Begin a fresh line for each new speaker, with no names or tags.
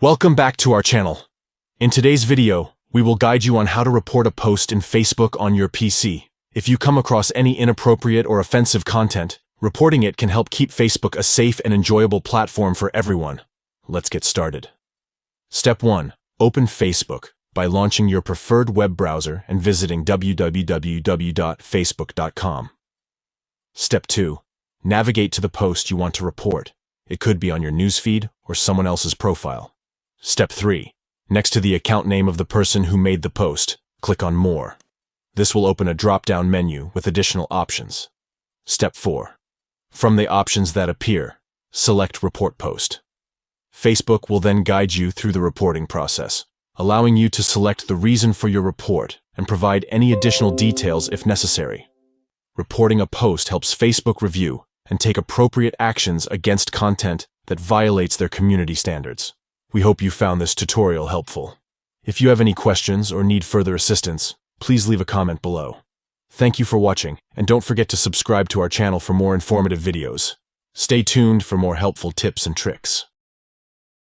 Welcome back to our channel. In today's video, we will guide you on how to report a post in Facebook on your PC. If you come across any inappropriate or offensive content, reporting it can help keep Facebook a safe and enjoyable platform for everyone. Let's get started. Step 1. Open Facebook by launching your preferred web browser and visiting www.facebook.com. Step 2. Navigate to the post you want to report. It could be on your newsfeed or someone else's profile. Step 3. Next to the account name of the person who made the post, click on More. This will open a drop-down menu with additional options. Step 4. From the options that appear, select Report Post. Facebook will then guide you through the reporting process, allowing you to select the reason for your report and provide any additional details if necessary. Reporting a post helps Facebook review and take appropriate actions against content that violates their community standards. We hope you found this tutorial helpful. If you have any questions or need further assistance, please leave a comment below. Thank you for watching, and don't forget to subscribe to our channel for more informative videos. Stay tuned for more helpful tips and tricks.